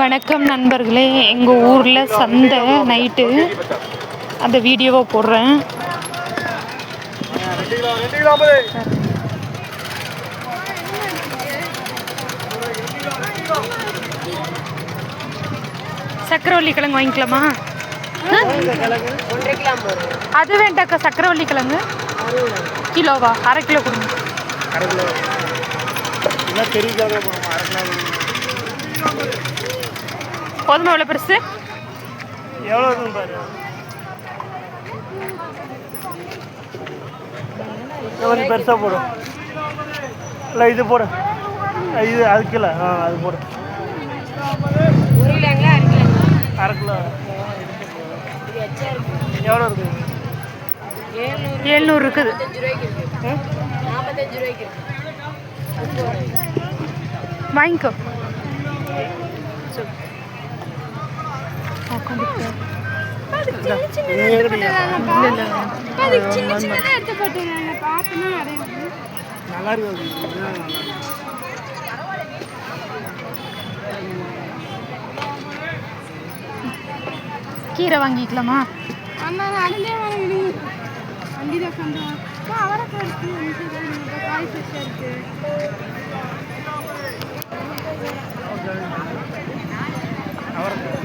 வணக்கம் நண்பர்களே, எங்கள் ஊரில் சந்தை நைட்டு அந்த வீடியோவை போடுறேன். சக்கரவள்ளி கிழங்கு வாங்கிக்கலாமா? அது வேண்டாக்கா. சக்கரவள்ளி கிழங்கு கிலோவா? அரை கிலோ கொடுங்க. போதுமா? எவ்வளோ பெருசு? எவ்வளோ கொஞ்சம் பெருசாக போடும். இல்லை இது போடு, இது அதுக்கு இல்லை. அது போடு. அரை கிலோ எவ்வளோ இருக்குது? 700 இருக்குது. வாங்கிக்கோ. நல்லா இருக்கு. கீரை வாங்கிக்கலாமா?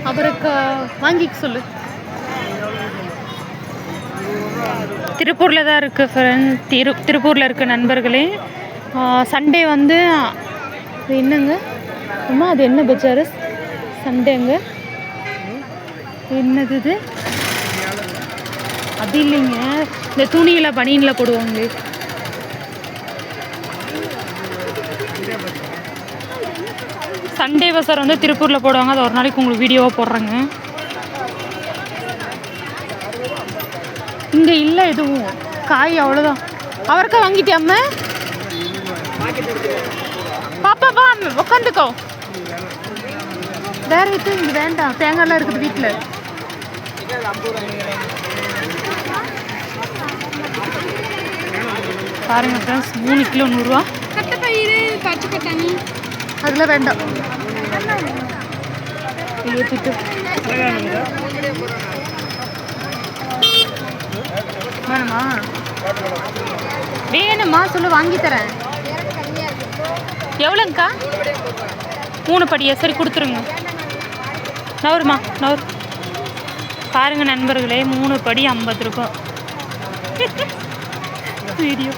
அவருக்கு வாங்கிக்க சொல்லு. திருப்பூரில் தான் இருக்குது ஃப்ரெண்ட். திருப்பூரில் இருக்க நண்பர்களே. சண்டே வந்து என்னங்க அம்மா, அது என்ன பஜாரு? சண்டேங்க என்னது இது? அது இல்லைங்க, இந்த துணியில் பனியனில் போடுவாங்க. சண்டே பசார் வந்து திருப்பூரில் போடுவாங்க. அது ஒரு நாளைக்கு உங்களுக்கு வீடியோவாக போடுறேங்க. இங்கே இல்லை எதுவும் காய், அவ்வளோதான். அவருக்கா வாங்கிட்டியாம்ம? பாப்பா வா உட்காந்துக்கோ. வேற இது இங்கே வேண்டாம். தேங்காய்லாம் இருக்குது வீட்டில். பாருங்க ஃப்ரெண்ட்ஸ், 3 கிலோ 100 ரூபா. அதில் வேண்டாம். ஏற்றிட்டு வேணுமா? வேணுமா சொல்லு, வாங்கி தரேன். எவ்வளோங்க்கா? 3 படியா? சரி கொடுத்துருங்க. நவருமா நவர். பாருங்க நண்பர்களே, 3 படி 50 ரூபாய். வீடியோ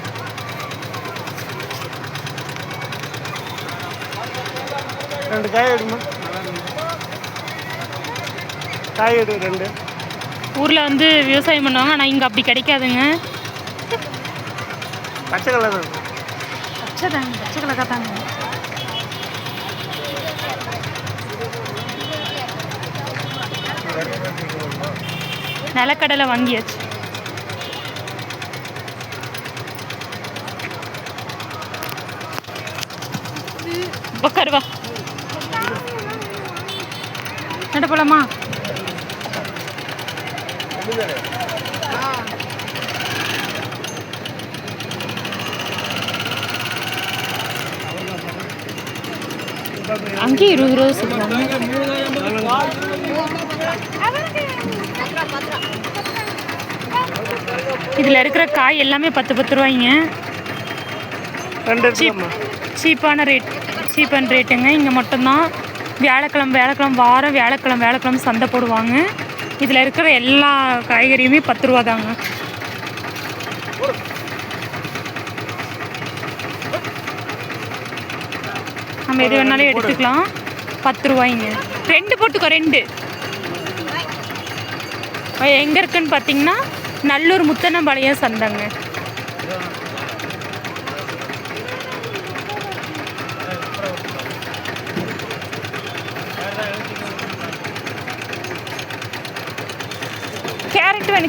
ரெண்டு காய் எடுமா. காய் எடு ரெண்டு. ஊரில் வந்து விவசாயம் பண்ணுவாங்க, ஆனால் இங்கே அப்படி கிடைக்காதுங்க. பச்சை கலர் தான். பச்சை தாங்க, பச்சை கலராக தாங்க. நிலக்கடலை வாங்கியாச்சு. உட்காருவா. நட போலாமா? அங்கேயே 20 ரூபா சொல்லுவாங்க. இதில் இருக்கிற காய் எல்லாமே 10 ரூபாய்ங்க. சீப்பான ரேட், சீப்பான ரேட்டுங்க. இங்கே மட்டும்தான் வியாழக்கிழமை வாரம் வியாழக்கிழமை சந்தை போடுவாங்க. இதில் இருக்கிற எல்லா காய்கறியுமே 10 ரூபா தாங்க. நம்ம எது வேணாலும் எடுத்துக்கலாம். 10 ரூபாய்ங்க. 2 போட்டுக்கோ, 2. எங்கே இருக்குன்னு பார்த்தீங்கன்னா நல்லூர் முத்தனம்பாளையம் சந்தைங்க.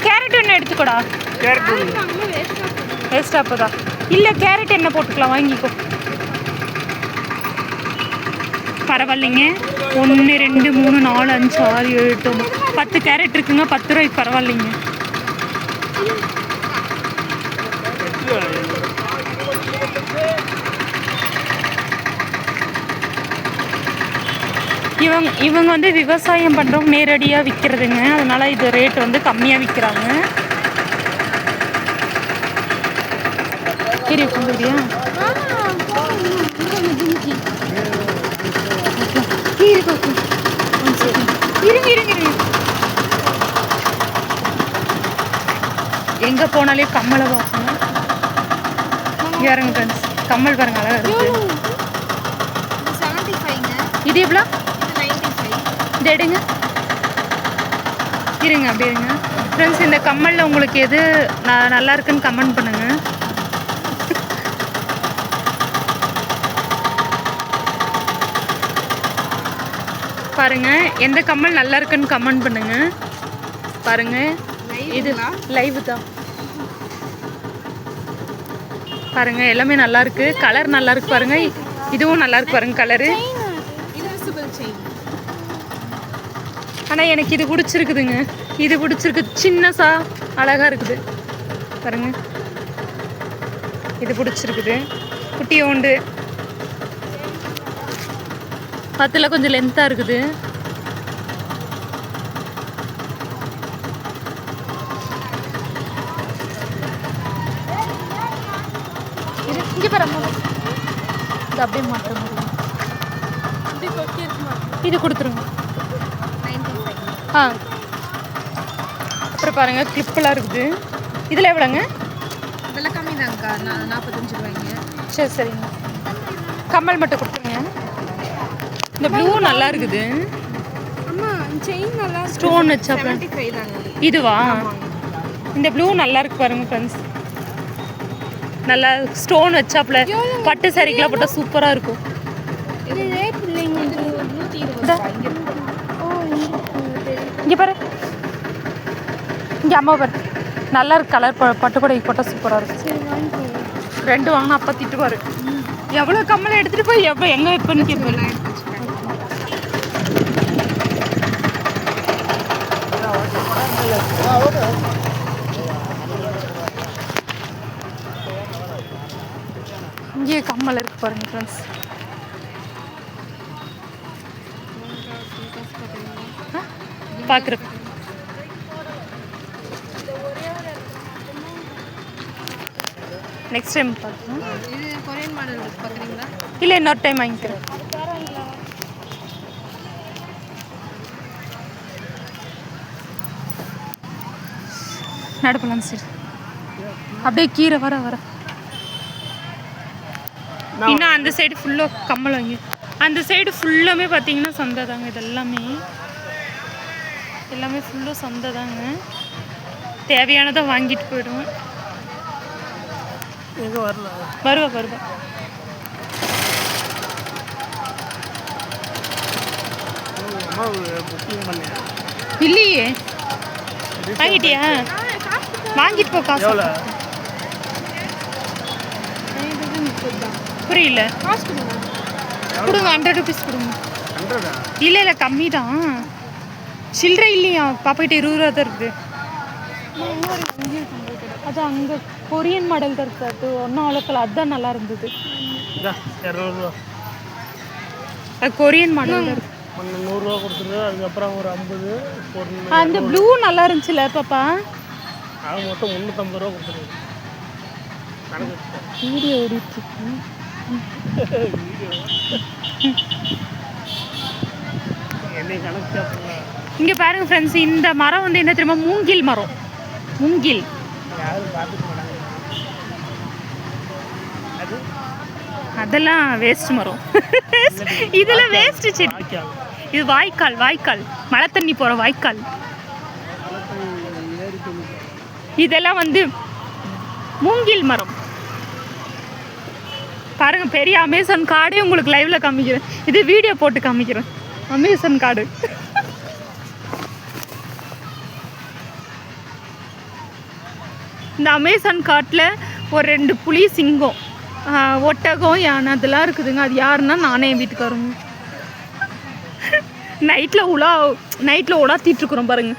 கேரட் வேணும் எடுத்துக்கோடா. வேஸ்ட்டாக போதா? இல்லை, கேரட் என்ன போட்டுக்கலாம், வாங்கிக்கோ. பரவாயில்லைங்க. 1 2 3 4 5 6 7 8 10 கேரட் இருக்குங்க. 10 ரூபாய்க்கு பரவாயில்லைங்க. இவங்க வந்து விவசாயம் பண்ணுறவங்க நேரடியாக விற்கிறதுங்க, அதனால இது ரேட் வந்து கம்மியாக விற்கிறாங்க. கீரை கொண்டுடியா கீரை பார்க்கும். சரி இருங்க இருங்க இருங்க. எங்கே போனாலே கம்மலை பார்க்கணும். யாருங்க ஃப்ரெண்ட்ஸ், கம்மல் பாருங்க அழகாக இருக்குது. இது எவ்வளோ? இது எடுங்க, இருங்க அப்படி இருங்க ஃப்ரெண்ட்ஸ். இந்த கம்மலில் உங்களுக்கு எது நல்லா இருக்குன்னு கமெண்ட் பண்ணுங்க. பாருங்க எந்த கம்மல் நல்லா இருக்குன்னு கமெண்ட் பண்ணுங்க. பாருங்க இது லைவ் தான். பாருங்க எல்லாமே நல்லா இருக்கு, கலர் நல்லா இருக்கு. பாருங்க இதுவும் நல்லா இருக்கு பாருங்க கலரு. ஆனால் எனக்கு இது பிடிச்சிருக்குதுங்க, இது பிடிச்சிருக்கு. சின்னசா அழகா இருக்குது பாருங்க, இது பிடிச்சிருக்குது. குட்டியோண்டு பத்தில் கொஞ்சம் லென்த்தாக இருக்குது. இங்கே பாருங்க, இது அப்படியே மாற்ற இது கொடுத்துருங்க. அப்புறம் பாருங்க கிளிப்பெல்லாம் இருக்குது. இதில் எவ்வளோங்க? இதெல்லாம் கம்மி தாங்க்கா, 45 ரூபாய்ங்க. சரி சரிங்க, கம்மல் மட்டும் கொடுத்துருங்க. இந்த ப்ளூ நல்லா இருக்குது. அம்மா செயின் நல்லா ஸ்டோன் வச்சா 75 தாங்க. இதுவா? இந்த ப்ளூ நல்லா இருக்கு பாருங்க ஃப்ரெண்ட்ஸ், நல்லா ஸ்டோன் வச்சாப்புல பட்டு சாரிக்கெலாம் போட்டால் சூப்பராக இருக்கும். இது ரேட் இல்லைங்க, இது 120 ரூபாய். இங்கே பாரு, இங்கே அம்மா பாரு, நல்லா இருக்கு கலர். பட்டுப்படைக்கு போட்டால் சூப்பராக இருக்கும். ரெண்டு வாங்கினா அப்பா திட்டுவார். எவ்வளோ கம்மலை எடுத்துகிட்டு போய் எவ்வளோ எங்கே எப்போன்னு கேட்பேன். இங்கே கம்மல் இருக்கு பாருங்க ஃப்ரெண்ட்ஸ். பார்க்குறேன். நெக்ஸ்ட் டைம் பார்க்குறேன். இது கொரியன் மாடல் பார்க்குறீங்களா? இல்லை இன்னொரு டைம் வாங்கிக்கிறேன். நடப்பலாம் சரி, அப்படியே கீரை வர வர இன்னும் அந்த சைடு ஃபுல்லாக கம்மல் வாங்கி, அந்த சைடு ஃபுல்லாமே பார்த்தீங்கன்னா சந்தை தாங்க. இது எல்லாமே ஃபுல்லாக சந்தை தாங்க. தேவையானதை வாங்கிட்டு போயிடுவோம். எங்கே வரல வருவா புக்கிங் பண்ணேன். இல்லையே, வாங்கிட்டியா? வாங்கிட்டு போ. காசு எவ்வளோ? புரியல. கொடுங்க 100 ருபீஸ் கொடுங்க. 100? இல்லை கம்மி தான், சில்லறை இல்லையா? பாப்பாக்கிட்ட 20 ரூபா தான் இருக்குது. அது அங்கே கொரியன் மாடல் தான் இருக்குது, அது ஒன்றும் அவ்வளோக்கல. அதுதான் நல்லா இருந்தது. 200 ரூபா. அது கொரியன் மாடல் தான் இருக்குது. 100 ரூபா கொடுத்துரு. அதுக்கப்புறம் ஒரு 50 பொருள். அந்த ப்ளூ நல்லா இருந்துச்சுல பாப்பா, அது மொத்தம் 350 ரூபா கொடுத்துரு. வீடியோ ஓடிட்டு என்னை கணக்கு. இங்கே பாருங்க ஃப்ரெண்ட்ஸ், இந்த மரம் வந்து என்ன தெரியுமா? மூங்கில் மரம். மூங்கில் யாரும் பார்த்துக்க மாட்டாங்க. அது அதெல்லாம் வேஸ்ட் மரம். இதெல்லாம் வேஸ்ட் செடி. இது வாய்க்கால் மழை தண்ணி போகிற வாய்க்கால். இதெல்லாம் வந்து மூங்கில் மரம். பாருங்க, பெரிய அமேசான் காடே உங்களுக்கு லைவ்ல காமிக்கிறேன். இது வீடியோ போட்டு காமிக்கிறேன். அமேசான் காடு. இந்த அமேசான் காட்டில் ஒரு 2 புலி, சிங்கம், ஒட்டகம், யானை அதெல்லாம் இருக்குதுங்க. அது யாருன்னா நானே என் வீட்டுக்காரங்க. நைட்டில் உலாத்திட்டு இருக்கிறோம் பாருங்க.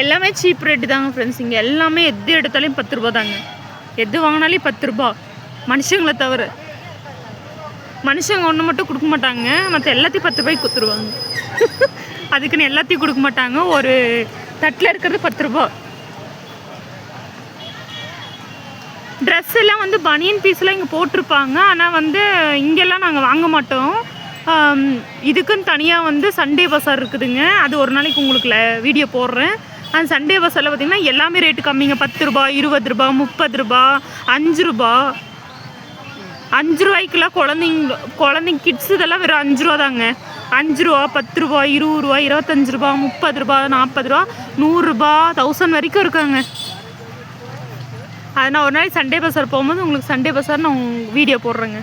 எல்லாமே சீப் ரேட்டு தாங்க ஃப்ரெண்ட்ஸ். இங்கே எல்லாமே எது எடுத்தாலும் 10 ரூபா தாங்க. எது வாங்கினாலும் 10 ரூபா. மனுஷங்களை தவிர மனுஷங்க ஒன்று மட்டும் கொடுக்க மாட்டாங்க, மற்ற எல்லாத்தையும் 10 ரூபாய்க்கு கொடுத்துருவாங்க. அதுக்குன்னு எல்லாத்தையும் கொடுக்க மாட்டாங்க. ஒரு தட்டில் இருக்கிறது 10 ரூபா. ட்ரெஸ் எல்லாம் வந்து பனியன் பீஸ்லாம் இங்கே போட்டிருப்பாங்க. ஆனால் வந்து இங்கெல்லாம் நாங்கள் வாங்க மாட்டோம். இதுக்குன்னு தனியாக வந்து சண்டே பஸார் இருக்குதுங்க. அது ஒரு நாளைக்கு உங்களுக்கு வீடியோ போடுறேன். அந்த சண்டே பஸாரில் பார்த்திங்கன்னா எல்லாமே ரேட்டு கம்மிங்க. 10 ரூபா, 20 ரூபா, 30 ரூபா, 5 ரூபா. 5 ரூபாய்க்குலாம் குழந்தைங்க கிட்ஸ் இதெல்லாம் வெறும் 5 ரூபா தாங்க. 5 ரூபா, 10 ரூபா, 20 ரூபா, 25 ரூபா, 30 ரூபா, 40 ரூபா, 100 ரூபா, 1000 வரைக்கும் இருக்காங்க. அது நான் ஒரு நாளைக்கு சண்டே பஸார் போகும்போது உங்களுக்கு சண்டே பஸார் நான் வீடியோ போடுறேங்க.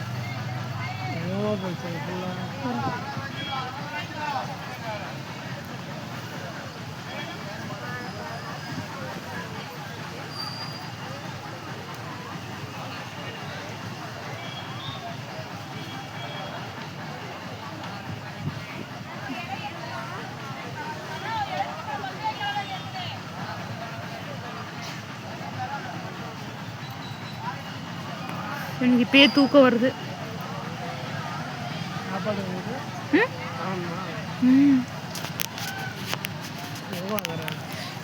எனக்கு இப்பயே தூக்கம் வருது.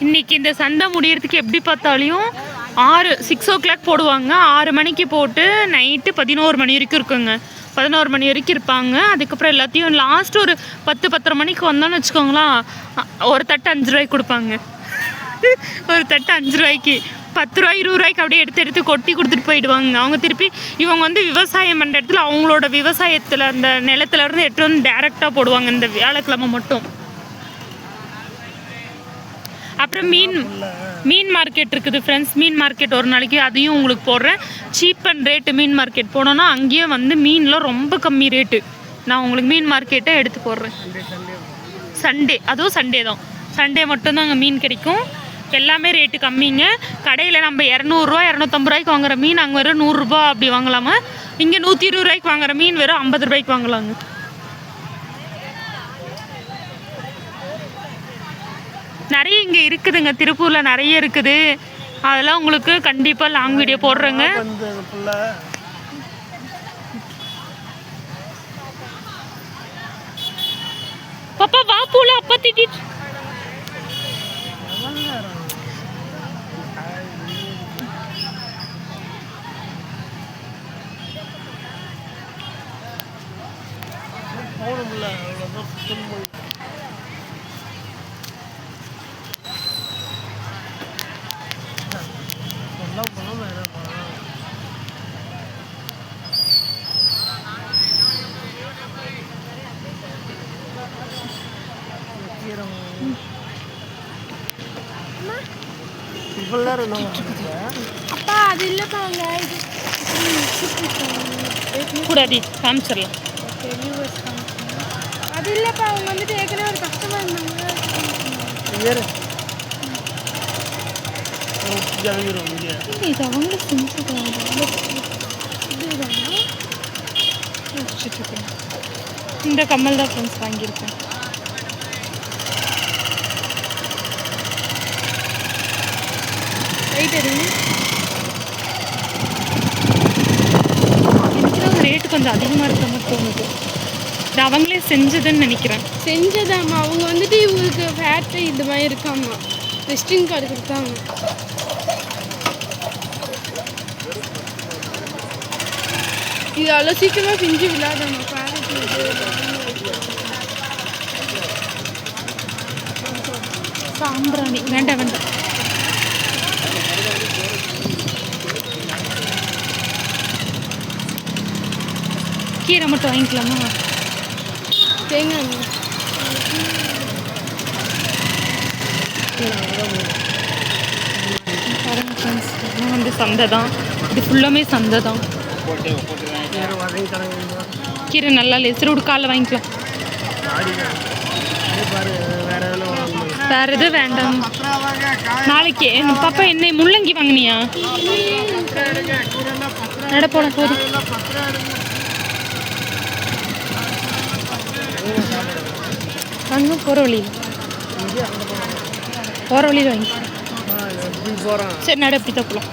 இன்னைக்கு இந்த சந்தை முடியறதுக்கு எப்படி பார்த்தாலையும் 6 o'clock போடுவாங்க. 6 மணிக்கு போட்டு நைட்டு 11 மணி வரைக்கும் இருக்குங்க. 11 மணி வரைக்கும் இருப்பாங்க. அதுக்கப்புறம் எல்லாத்தையும் லாஸ்ட் ஒரு 10-10:30 மணிக்கு வந்தோன்னு வச்சுக்கோங்களேன், ஒரு தட்டு 5 ரூபாய்க்கு கொடுப்பாங்க. ஒரு தட்டு 5 ரூபாய்க்கு 10 ரூபா 20 ரூபாய்க்கு அப்படியே எடுத்து கொட்டி கொடுத்துட்டு போயிடுவாங்க. அவங்க திருப்பி இவங்க வந்து விவசாயம் பண்ணுற இடத்துல அவங்களோட விவசாயத்தில் அந்த நிலத்துலேருந்து எடுத்து வந்து டேரெக்டாக போடுவாங்க இந்த வியாழக்கிழமை மட்டும். அப்புறம் மீன் மார்க்கெட் இருக்குது ஃப்ரெண்ட்ஸ். மீன் மார்க்கெட் ஒரு நாளைக்கு அதையும் உங்களுக்கு போடுறேன். சீப் அண்ட் ரேட்டு மீன் மார்க்கெட் போனோன்னா அங்கேயே வந்து மீன்லாம் ரொம்ப கம்மி ரேட்டு. நான் உங்களுக்கு மீன் மார்க்கெட்டை எடுத்து போடுறேன். சண்டே, அதுவும் சண்டே தான். சண்டே மட்டும்தான் அங்கே மீன் கிடைக்கும். எல்லாமே ரேட்டு கம்மிங்க. கடையில் நம்ம 200 ரூபா 250 ரூபாய்க்கு வாங்குற மீன் அங்கே வெறும் 100 ரூபா அப்படி வாங்கலாமா. இங்கே 120 ரூபாய்க்கு வாங்குற மீன் வெறும் 50 ரூபாய்க்கு வாங்கலாங்க. நிறைய இங்கே இருக்குதுங்க. திருப்பூரில் நிறைய இருக்குது. அதெல்லாம் உங்களுக்கு கண்டிப்பாக லாங் வீடியோ போடுறேங்க. பாப்பா வா பூல அப்பா திட்டிட்டு அப்பா அது இல்லப்பா அங்க கூடாது காமிச்சிடலாம். அது இல்லப்பா அவங்க வந்துட்டு ஏற்கனவே ஒரு கஸ்டமர் இருந்தாங்க. இது அவங்க இந்த கம்மல் தான் ஃப்ரெண்ட்ஸ் வாங்கியிருக்கேன். எனக்கு ரேட்டு கொஞ்சம் அதிகமாக இருக்க மாதிரி தோணுது. இது அவங்களே செஞ்சதுன்னு நினைக்கிறேன். செஞ்சதாம்மா அவங்க வந்துட்டு இவங்களுக்கு ஃபேட்டு இந்த மாதிரி இருக்காம்மா. விசிட்டிங் கார்டு கொடுத்தாங்க. இது அவ்வளோ சீக்கிரமாக பிஞ்சு விழாதாம்மா. சாம்பிராணி வேண்டாம் வேண்டாம். கீரை மட்டும் வாங்கிக்கலாமா? தேங்காய் பாருங்க ஃப்ரெண்ட்ஸ், இதெல்லாம் வந்து சந்தை தான். இது ஃபுல்லாமே சந்தை தான். கீரை நல்லா லெசரோடு காலைல வாங்கிக்கலாம். வேறு எதுவும் வேண்டாம். நாளைக்கு பாப்பா என்ன முள்ளங்கி வாங்கினியா? நட போல போதும். அங்கே போகிற வழி போகிற வழியில் வாங்கி எப்படி போகிறான் சரி நட எப்படி தப்பலாம்